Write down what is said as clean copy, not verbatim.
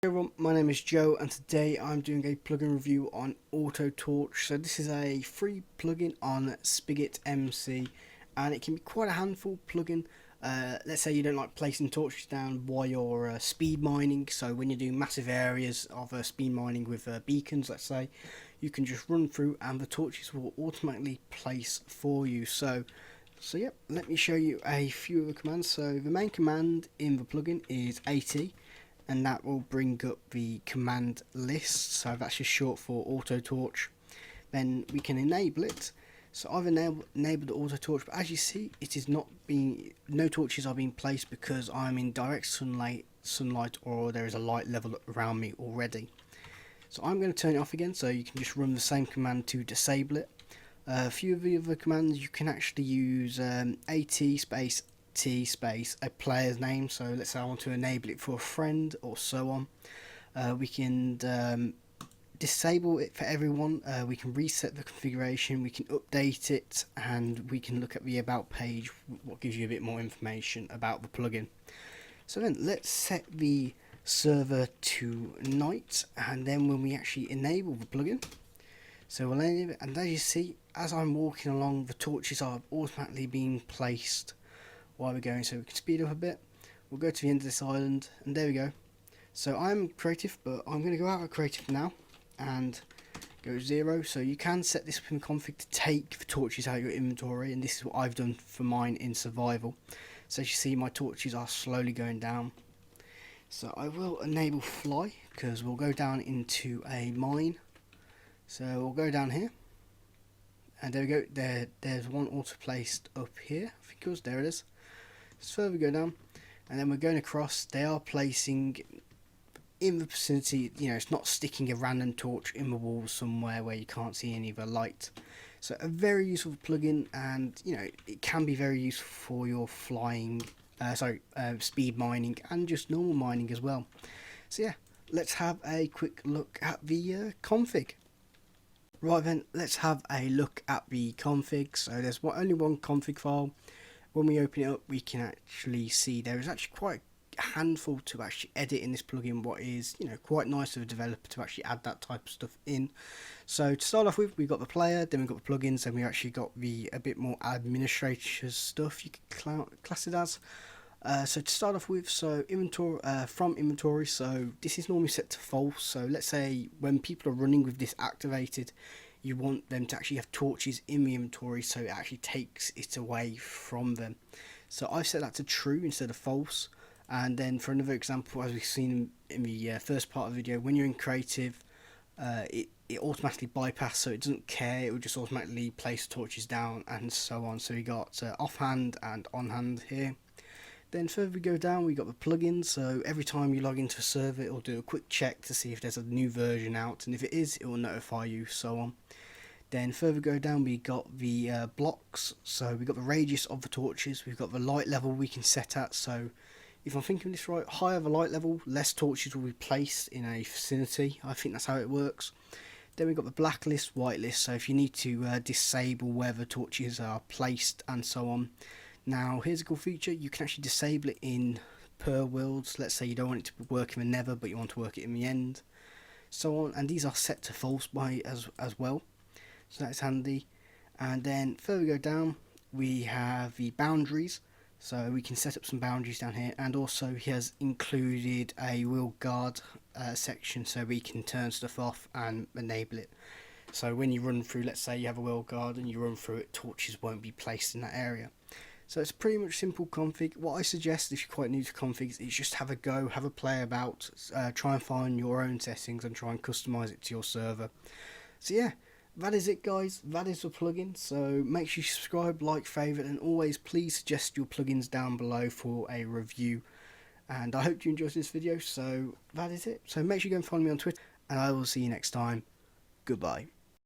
Hey everyone, my name is Joe and today I'm doing a plugin review on AutoTorch. So this is a free plugin on Spigot MC and it can be quite a handful plugin. Let's say you don't like placing torches down while you're speed mining, so when you're doing massive areas of speed mining with beacons, let's say, you can just run through and the torches will automatically place for you. So yep, let me show you a few of the commands. So the main command in the plugin is AT, and that will bring up the command list, so that's just short for AutoTorch. Then we can enable it. So I've enabled the AutoTorch, but as you see, it is not being, no torches are being placed because I'm in direct sunlight or there is a light level around me already. So I'm going to turn it off again, so you can just run the same command to disable it. A few of the other commands you can actually use AT space T space a player's name. So let's say I want to enable it for a friend or so on. We can disable it for everyone. We can reset the configuration, we can update it, and we can look at the about page, what gives you a bit more information about the plugin. So then let's set the server to night, and then when we actually enable the plugin, so we'll enable it, and as you see, as I'm walking along, the torches are automatically being placed while we're going. So we can speed up a bit. We'll go to the end of this island, and there we go. So I'm creative, but I'm going to go out of creative now and go 0. So you can set this up in config to take the torches out of your inventory, and this is what I've done for mine in survival. So as you see, my torches are slowly going down. So I will enable fly because we'll go down into a mine. So we'll go down here, and there we go. There's one auto placed up here. I think it was, there it is. So further we go down, and then we're going across. They are placing in the vicinity, you know, it's not sticking a random torch in the wall somewhere where you can't see any of the light. So a very useful plugin, and you know, it can be very useful for your flying, speed mining and just normal mining as well. So yeah, let's have a quick look at the config. Right then, let's have a look at the config. So there's only one config file. When we open it up, we can actually see there is actually quite a handful to actually edit in this plugin, what is, you know, quite nice of a developer to actually add that type of stuff in. So to start off with, we've got the player, then we've got the plugins, then we actually got a bit more administrator stuff you could class it as. So to start off with, so inventory, from inventory, so this is normally set to false. So let's say when people are running with this activated, you want them to actually have torches in the inventory, so it actually takes it away from them. So I've set that to true instead of false. And then for another example, as we've seen in the first part of the video, when you're in creative, it automatically bypasses, so it doesn't care, it will just automatically place torches down and so on. So we got offhand and on hand here. Then further we go down, we got the plugins. So every time you log into a server, it will do a quick check to see if there's a new version out, and if it is, it will notify you, so on. Then further go down, we got the blocks. So we got the radius of the torches, we've got the light level we can set at. So if I'm thinking this right, higher the light level, less torches will be placed in a vicinity. I think that's how it works. Then we've got the blacklist, whitelist, so if you need to disable where the torches are placed and so on. Now here's a cool feature, you can actually disable it in per worlds. Let's say you don't want it to work in the nether, but you want to work it in the end, so on. And these are set to false by as well, so that's handy. And then further we go down, we have the boundaries. So we can set up some boundaries down here, and also he has included a wheel guard section, so we can turn stuff off and enable it. So when you run through, let's say you have a wheel guard and you run through it, torches won't be placed in that area. So it's pretty much simple config. What I suggest if you're quite new to configs is just have a go, have a play about, try and find your own settings and try and customize it to your server. So yeah, that is it guys, that is the plugin. So make sure you subscribe, like, favourite, and always please suggest your plugins down below for a review. And I hope you enjoyed this video, so that is it. So make sure you go and follow me on Twitter, and I will see you next time. Goodbye.